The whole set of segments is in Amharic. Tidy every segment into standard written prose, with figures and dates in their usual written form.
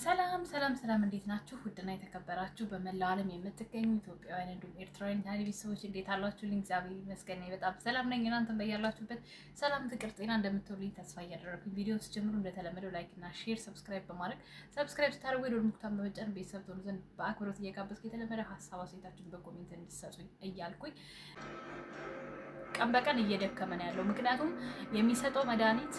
ሰላም ሰላም ሰላም፣ እንዴት ናችሁ? ውድና የተከበራችሁ በመላው ዓለም የምትገኙ ኢትዮጵያውያን እንዲሁም ኤርትራውያን ቤተሰቦች እንዴት አላችሁልኝ? እግዚአብሔር ይመስገን በጣም ሰላም ነኝ። እናንተም በያላችሁበት ሰላም፣ ፍቅር፣ ጤና እንደምትውልኝ ተስፋ እያደረኩኝ ቪዲዮ ስጀምሩ እንደተለመደው ላይክ እና ሼር፣ ሰብስክራይብ በማድረግ ሰብስክራይብ ስታደርጉ የደወል ምልክቱን በመጫን ቤተሰብ ትሆኑ ዘንድ በአክብሮት እየጋበዝኩ የተለመደ ሀሳብ አስተያየታችሁን በኮሜንት እንድትሰጡኝ እያልኩኝ ቀን በቀን እየደከመን ያለው ምክንያቱም የሚሰጠው መድኃኒት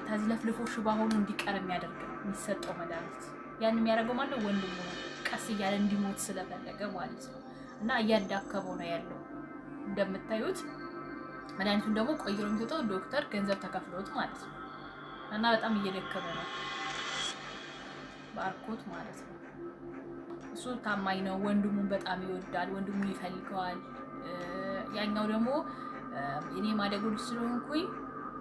ተዝለፍልፎ ሽባ ሆኖ እንዲቀር የሚያደርግ ነው የሚሰጠው መድኃኒት። ያን የሚያደርገው ማለት ወንድሙ ነው፣ ቀስ እያለ እንዲሞት ስለፈለገ ማለት ነው። እና እያዳከመው ነው ያለው እንደምታዩት። መድኃኒቱን ደግሞ ቆይሮ የሚሰጠው ዶክተር ገንዘብ ተከፍሎት ማለት ነው። እና በጣም እየደከመ ነው ባርኮት ማለት ነው። እሱ ታማኝ ነው፣ ወንድሙን በጣም ይወዳል፣ ወንድሙን ይፈልገዋል። ያኛው ደግሞ እኔ ማደጎ ልጅ ስለሆንኩኝ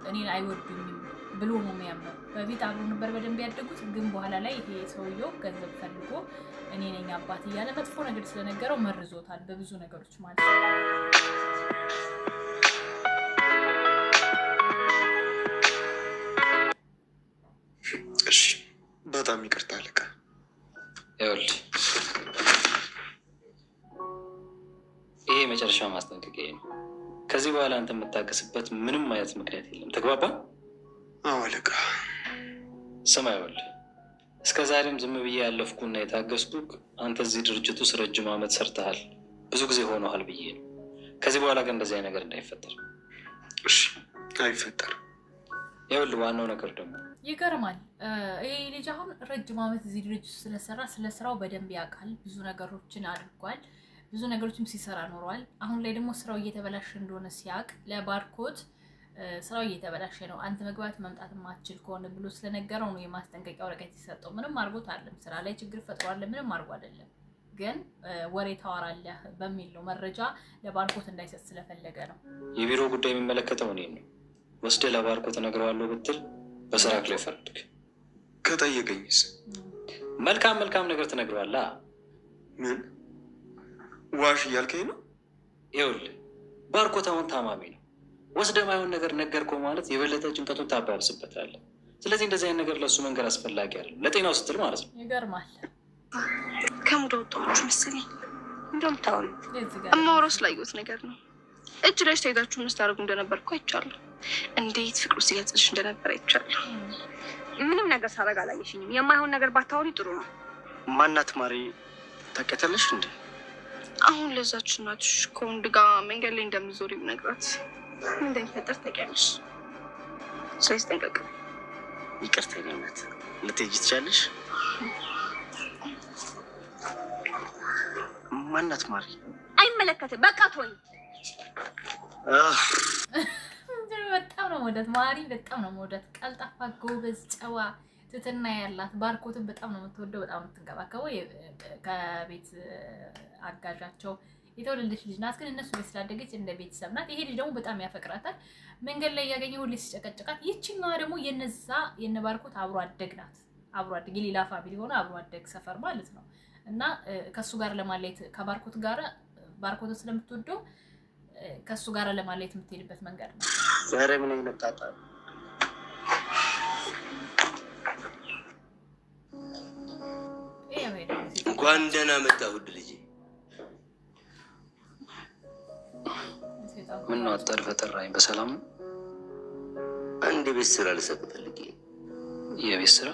እኔን አይወዱኝም ብሎ ነው የሚያምነው። በፊት አብሮ ነበር በደንብ ያደጉት፣ ግን በኋላ ላይ ይሄ ሰውየው ገንዘብ ፈልጎ እኔ ነኝ አባት እያለ መጥፎ ነገር ስለነገረው መርዞታል በብዙ ነገሮች ማለት ነው። እሺ በጣም ይቅርታ አለቃ። ይኸውልህ ይሄ የመጨረሻ ማስጠንቀቂያ ነው። ከዚህ በኋላ አንተ የምታገስበት ምንም አይነት ምክንያት የለም። ተግባባ? አዎ አለቃ። ስማ፣ ይኸውልህ እስከ ዛሬም ዝም ብዬ ያለፍኩና የታገስኩህ አንተ እዚህ ድርጅት ውስጥ ረጅም ዓመት ሰርተሃል፣ ብዙ ጊዜ ሆነሃል ብዬ ነው። ከዚህ በኋላ ግን እንደዚህ ነገር እንዳይፈጠር። እሺ አይፈጠርም። ይኸውልህ ዋናው ነገር ደግሞ ይገርማል። ይሄ ልጅ አሁን ረጅም ዓመት እዚህ ድርጅት ስለሰራ ስለ ስራው በደንብ ያውቃል። ብዙ ነገሮችን አድርጓል። ብዙ ነገሮችም ሲሰራ ኖሯል። አሁን ላይ ደግሞ ስራው እየተበላሸ እንደሆነ ሲያውቅ ለባርኮት ስራው እየተበላሸ ነው፣ አንተ መግባት መምጣት ማትችል ከሆነ ብሎ ስለነገረው ነው የማስጠንቀቂያ ወረቀት የሰጠው። ምንም አድርጎት አይደለም፣ ስራ ላይ ችግር ፈጥሯል፣ ምንም አድርጎ አይደለም። ግን ወሬ ታወራለህ በሚል ነው መረጃ ለባርኮት እንዳይሰጥ ስለፈለገ ነው። የቢሮ ጉዳይ የሚመለከተው እኔን ነው። ወስደህ ለባርኮት እነግረዋለሁ ብትል በስራክ ላይ ፈርድክ። ከጠየቀኝስ? መልካም ነገር ትነግረዋለህ። ምን ዋሽ እያልከኝ ነው? ይኸውልህ ባርኮት አሁን ታማሚ ነው። ወስደህ ማይሆን ነገር ነገርከው ማለት የበለጠ ጭንቀቱን ታባብስበታለህ። ስለዚህ እንደዚህ አይነት ነገር ለእሱ መንገር አስፈላጊ አይደለም፣ ለጤናው ስትል ማለት ነው። ይገርማል። ከሙድ ወጣችሁ መሰለኝ። እንደውም ታውሪ እማወራው ስላየሁት ነገር ነው። እጅ ላይ ተይዛችሁ ምን ስታደርጉ እንደነበር እኮ አይቻለሁ። እንዴት ፍቅሩ ሲገልጽሽ እንደነበር አይቻለሁ። ምንም ነገር ሳደርግ አላየሽኝም። የማይሆን ነገር ባታወሪ ጥሩ ነው። ማናት ማሪ? ታውቂያታለሽ እንዴ? አሁን ለዛች እናትሽ ከወንድ ጋር መንገድ ላይ እንደምዞር ይነግራት ምን እንደሚፈጠር ታውቂያለሽ። ስለዚህ ጠንቀቅ። ይቅርታ ናት። ልትሄጂ ትችያለሽ። ማናት ማሪ? አይመለከትም። በቃ ተወኝ። በጣም ነው መውደት ማሪ፣ በጣም ነው መውደት። ቀልጣፋ፣ ጎበዝ፣ ጨዋ፣ ትትና ያላት ባርኮትን በጣም ነው የምትወደው፣ በጣም የምትንከባከበው። ከቤት አጋዣቸው የተወለደች ልጅ ናት፣ ግን እነሱ ቤት ስላደገች እንደ ቤተሰብ ናት። ይሄ ልጅ ደግሞ በጣም ያፈቅራታል። መንገድ ላይ እያገኘ ሁሌ ሲጨቀጭቃት፣ ይችኛዋ ደግሞ የነ ባርኮት አብሮ አደግ ናት። አብሮ አደግ የሌላ ፋሚሊ ሆነ አብሮ አደግ ሰፈር ማለት ነው። እና ከሱ ጋር ለማለየት ከባርኮት ጋር ባርኮትን ስለምትወደው ከሱ ጋር ለማለየት የምትሄድበት መንገድ ነው። ዛሬ ምን ይመጣጣ? እንኳን ደህና መጣህ ውድ ልጄ። ምነው አጣድፈህ ጠራኸኝ? በሰላም ነው? አንድ የቤት ስራ ልሰጥህ ፈልጌ። የቤት ስራ?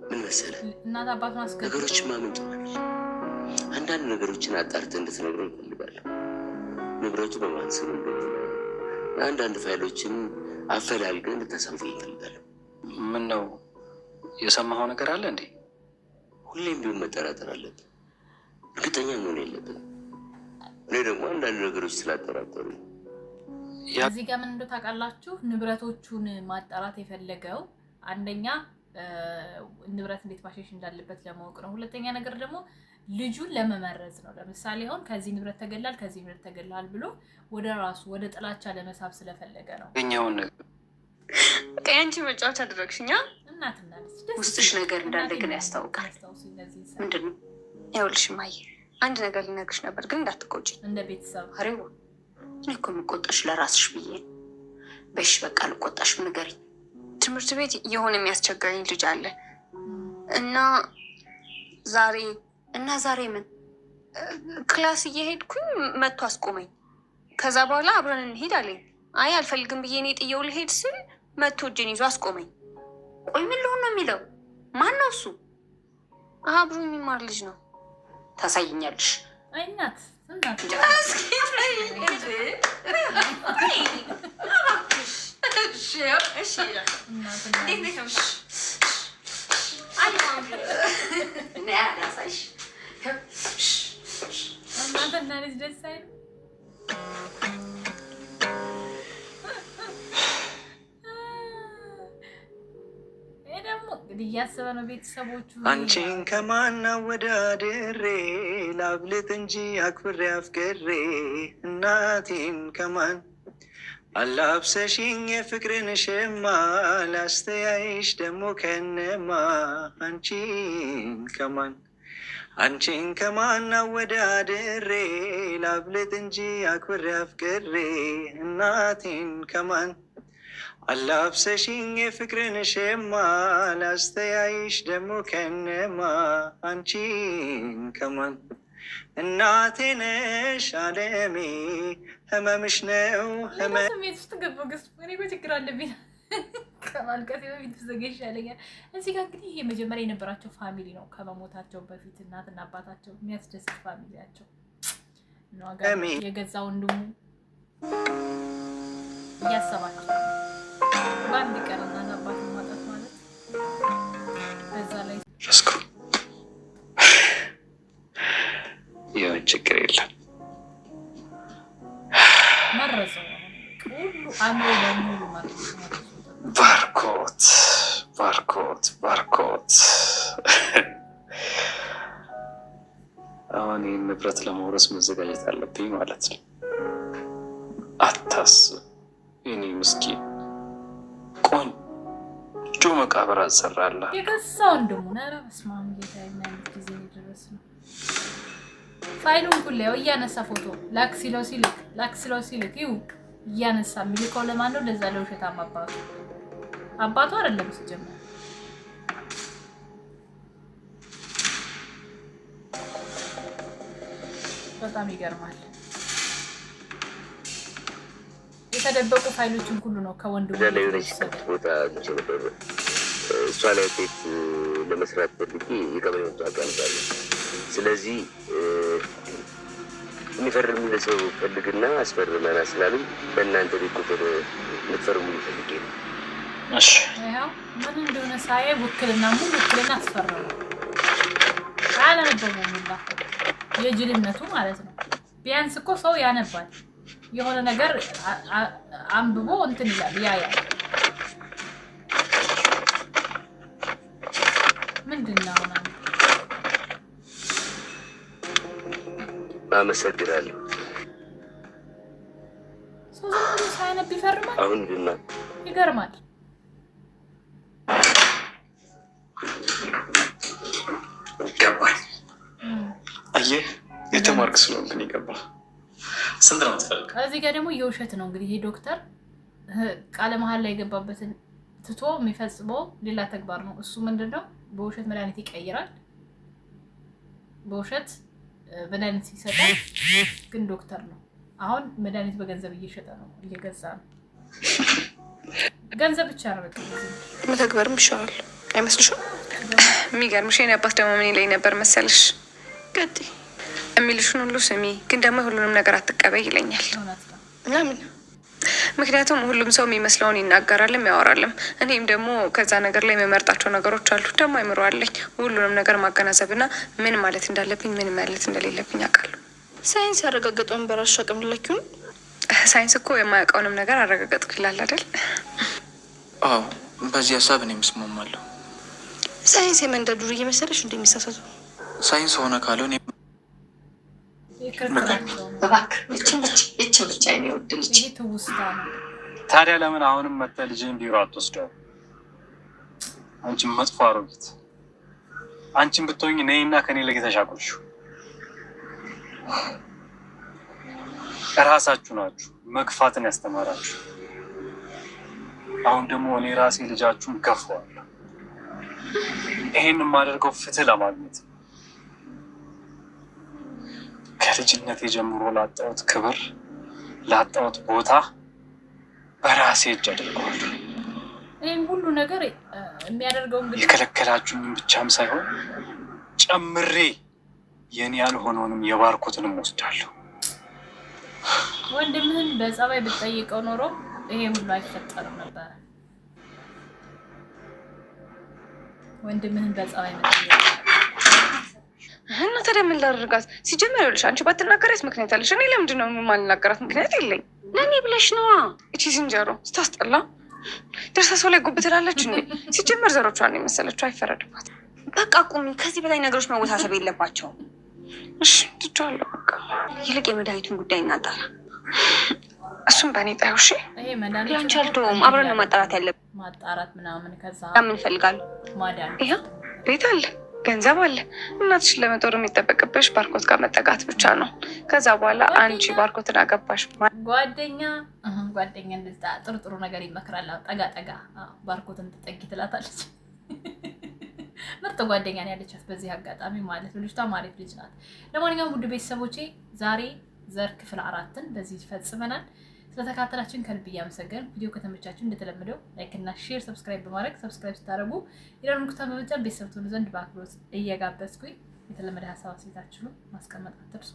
ምን መሰለህ፣ እናት አባቱን አስገድዶ ነገሮችን ማመን ጭምር አንዳንድ ነገሮችን አጣርተህ እንድትነግረኝ እፈልጋለሁ። ንብረቱ በማን ስም እንደሆነ አንዳንድ ፋይሎችን አፈላልገህ እንድታሳውቀኝ እፈልጋለሁ። ምን ነው የሰማኸው ነገር አለ እንዴ? ሁሌም ቢሆን መጠራጠር አለብን፣ እርግጠኛ መሆን የለብንም። እኔ ደግሞ አንዳንድ ነገሮች ስላጠራጠሩ እዚህ ጋር ምን እንደው ታውቃላችሁ፣ ንብረቶቹን ማጣራት የፈለገው አንደኛ ንብረት እንዴት ማሸሽ እንዳለበት ለማወቅ ነው። ሁለተኛ ነገር ደግሞ ልጁን ለመመረዝ ነው። ለምሳሌ አሁን ከዚህ ንብረት ተገላል፣ ከዚህ ንብረት ተገላል ብሎ ወደ ራሱ ወደ ጥላቻ ለመሳብ ስለፈለገ ነው። የኛውን ነገር ከአንቺ መጫወቻ አደረግሽኛ። እናትና ውስጥሽ ነገር እንዳለ ግን ያስታውቃል። ምንድን ነው? ይኸውልሽ እማዬ አንድ ነገር ልነግርሽ ነበር፣ ግን እንዳትቆጪ። እንደ ቤተሰብ አሬው እኔ እኮ የምቆጣሽ ለራስሽ ብዬ። በሽ በቃ ልቆጣሽም ንገሪኝ። ትምህርት ቤት የሆነ የሚያስቸግረኝ ልጅ አለ። እና ዛሬ ምን ክላስ እየሄድኩኝ መጥቶ አስቆመኝ። ከዛ በኋላ አብረን እንሄድ አለኝ። አይ አልፈልግም ብዬ እኔ ጥየው ልሄድ ስል መጥቶ እጄን ይዞ አስቆመኝ። ቆይ ምን ልሆን ነው የሚለው? ማን ነው እሱ? አብሮ የሚማር ልጅ ነው። ታሳይኛለሽ? እናት እናትና ልጅ ደስ አይልም? እያሰበ ነው ቤተሰቦቹ። አንቺን ከማን አወዳድሬ ላብልጥ እንጂ አክብሬ አፍቅሬ እናቴን ከማን አላብሰሽኝ የፍቅርን ሸማ ላስተያይሽ ደግሞ ከነማ አንቺን ከማን አወዳድሬ ላብልጥ እንጂ አክብሬ አፍቅሬ እናቴን ከማን አላብሰሽኝ የፍቅርን ሸማ ላስተያይሽ ደግሞ ከነማ አንቺን ከማን እናቴ ነሽ አለሜ ህመምሽ ነው ስሜት ውስጥ ገባ ገስ እኔ እኮ ችግር አለብኝ ከማልቀሴ በፊት ዘገሽ ያለኛል። እዚህ ጋር እንግዲህ ይሄ መጀመሪያ የነበራቸው ፋሚሊ ነው። ከመሞታቸው በፊት እናትና አባታቸው የሚያስደስት ፋሚሊያቸው የገዛ ወንድሙ እያሰባቸው በአንድ ቀን እናት አባት ማጣት ማለት በዛ ላይ ረስኩ ይሁን ችግር የለም መረዘው ሁሉ አምሮ ለሙሉ ማለት ባርኮት አሁን ይህን ንብረት ለመውረስ መዘጋጀት አለብኝ ማለት ነው። አታስብ የኔ ምስኪን ቆንጆ መቃብር አሰራለሁ። የገዛ ወንድሙ ኧረ በስመ አብ ጌታ የሚያምር ጊዜ ድረስ ነው። ፋይሉን ሁሉ ያው እያነሳ ፎቶ ላክሲሎ ሲልክ ይው እያነሳ የሚልከው ለማን ነው? ለዛ ለውሸታም አባቱ አይደለም ሲጀምር። በጣም ይገርማል። የተደበቁ ፋይሎችን ሁሉ ነው ከወንድሙ ቦታ ነበር። እሷ ላይ ቤት ለመስራት ፈልጌ የቀበሌ ወጣ አጋንዛለ። ስለዚህ የሚፈርም ለሰው ፈልግና አስፈርመና ስላሉኝ በእናንተ ቤት ቁጥር ልትፈርሙ ፈልጌ ነው። እሺ ያው ምን እንደሆነ ሳይ ውክልና አስፈረሙ። አላነበበው ሙላ የጅልነቱ ማለት ነው። ቢያንስ እኮ ሰው ያነባል። የሆነ ነገር አንብቦ እንትን ይላል ያያል። ምንድነው አሁን? አመሰግናለሁ። ሰው ዝም ብሎ ሳያነብ ይፈርማል? አሁን ግን ይገርማል። ይገባል። አየህ የተማርክ ስለሆንክ ነው ይገባ። ስንት ነው የምትፈልገው? እዚህ ጋር ደግሞ የውሸት ነው እንግዲህ ይሄ ዶክተር ቃለ መሀል ላይ የገባበትን ትቶ የሚፈጽመው ሌላ ተግባር ነው። እሱ ምንድነው? በውሸት መድኃኒት ይቀይራል። በውሸት መድኃኒት ይሰጣል። ግን ዶክተር ነው። አሁን መድኃኒት በገንዘብ እየሸጠ ነው፣ እየገዛ ነው። ገንዘብ ብቻ ነው በቃ መተግበርም ይሻላል አይመስልሽም? የሚገርምሽ የኔ አባት ደግሞ ምን ይለኝ ነበር መሰልሽ? ቀጥይ የሚልሽን ሁሉ ስሚ፣ ግን ደግሞ ሁሉንም ነገር አትቀበይ ይለኛል። ለምን? ምክንያቱም ሁሉም ሰው የሚመስለውን ይናገራልም ያወራልም። እኔም ደግሞ ከዛ ነገር ላይ የመመርጣቸው ነገሮች አሉ። ደግሞ አይምሮ አለኝ። ሁሉንም ነገር ማገናዘብና ምን ማለት እንዳለብኝ ምን ማለት እንደሌለብኝ አውቃለሁ። ሳይንስ ያረጋገጠውን በራሱ አቅም ልለኪውን ሳይንስ እኮ የማያውቀውንም ነገር አረጋገጥኩ ይላል አይደል? አዎ፣ በዚህ ሀሳብ እኔም እስማማለሁ። ሳይንስ የመንደር ዱርዬ መሰለሽ እንደሚሳሳቱ ሳይንስ ሆነ ካልሆነ እችን ብቻ የሚወድልች ትውስታ ነው። ታዲያ ለምን አሁንም መተህ ልጅህን ቢሮ አትወስደው? አንቺን መጥፎ አሮጊት፣ አንቺን ብትሆኝ ነይና ከኔ ለጌታሽ አቁልሹ። እራሳችሁ ናችሁ መግፋትን ያስተማራችሁ። አሁን ደግሞ እኔ ራሴ ልጃችሁን ገፋዋለሁ። ይሄን የማደርገው ፍትህ ለማግኘት ከልጅነት ጀምሮ ላጣሁት ክብር ላጣሁት ቦታ በራሴ እጅ አድርገዋለሁ። ይህም ሁሉ ነገር የሚያደርገው እንግዲህ የከለከላችሁኝም ብቻም ሳይሆን ጨምሬ የኔ ያልሆነውንም የባርኮትንም ወስዳለሁ። ወንድምህን በጸባይ ብትጠይቀው ኖሮ ይሄ ሁሉ አይፈጠርም ነበር። ወንድምህን በጸባይ መጠየቅ እና ታዲያ ምን ላደርጋት? ሲጀመር ይኸውልሽ አንቺ ባትናገሪያት ምክንያት አለሽ። እኔ ለምንድን ነው የማልናገራት? ምክንያት የለኝ። ለእኔ ብለሽ ነዋ። እቺ ዝንጀሮ ስታስጠላ ደርሳ ሰው ላይ ጉብ ትላለች እንዴ! ሲጀመር ዘሮቿን ነው የመሰለችው። አይፈረድባት። በቃ ቁሚ። ከዚህ በላይ ነገሮች መወሳሰብ የለባቸውም። እሺ ትቻለሁ። በቃ ይልቅ የመድኃኒቱን ጉዳይ እናጣራ። እሱም በእኔ ጣዩ። እሺ ይሄ መድኃኒት ላንቺ አልተውም። አብረን ነው ማጣራት ያለብን። ማጣራት ምናምን ከዛ ምን እፈልጋለሁ? ማዳን ይሄ ቤት አለ፣ ገንዘብ አለ። እናትሽን ለመጦር የሚጠበቅብሽ ባርኮት ጋር መጠጋት ብቻ ነው። ከዛ በኋላ አንቺ ባርኮትን አገባሽ። ጓደኛ እንደዛ ጥሩ ነገር ይመክራል። ጠጋ ጠጋ ባርኮትን ተጠጊ ትላታለች። ምርጥ ጓደኛ ነው ያለቻት በዚህ አጋጣሚ ማለት ነው። ልጅቷ ማሪፍ ልጅ ናት። ለማንኛውም ውድ ቤተሰቦቼ ዛሬ ዘር ክፍል 4ን በዚህ ፈጽመናል። ስለተከታተላችሁን ከልብ እያመሰገን ቪዲዮ ከተመቻችሁ እንደተለመደው ላይክ እና ሼር ሰብስክራይብ በማድረግ ሰብስክራይብ ስታደርጉ የደወል ምልክቱን በመጫን ቤተሰብ ትሆኑ ዘንድ በአክብሮት እየጋበዝኩኝ የተለመደ ሀሳብ አስተያየታችሁን ማስቀመጥ አትርሱ።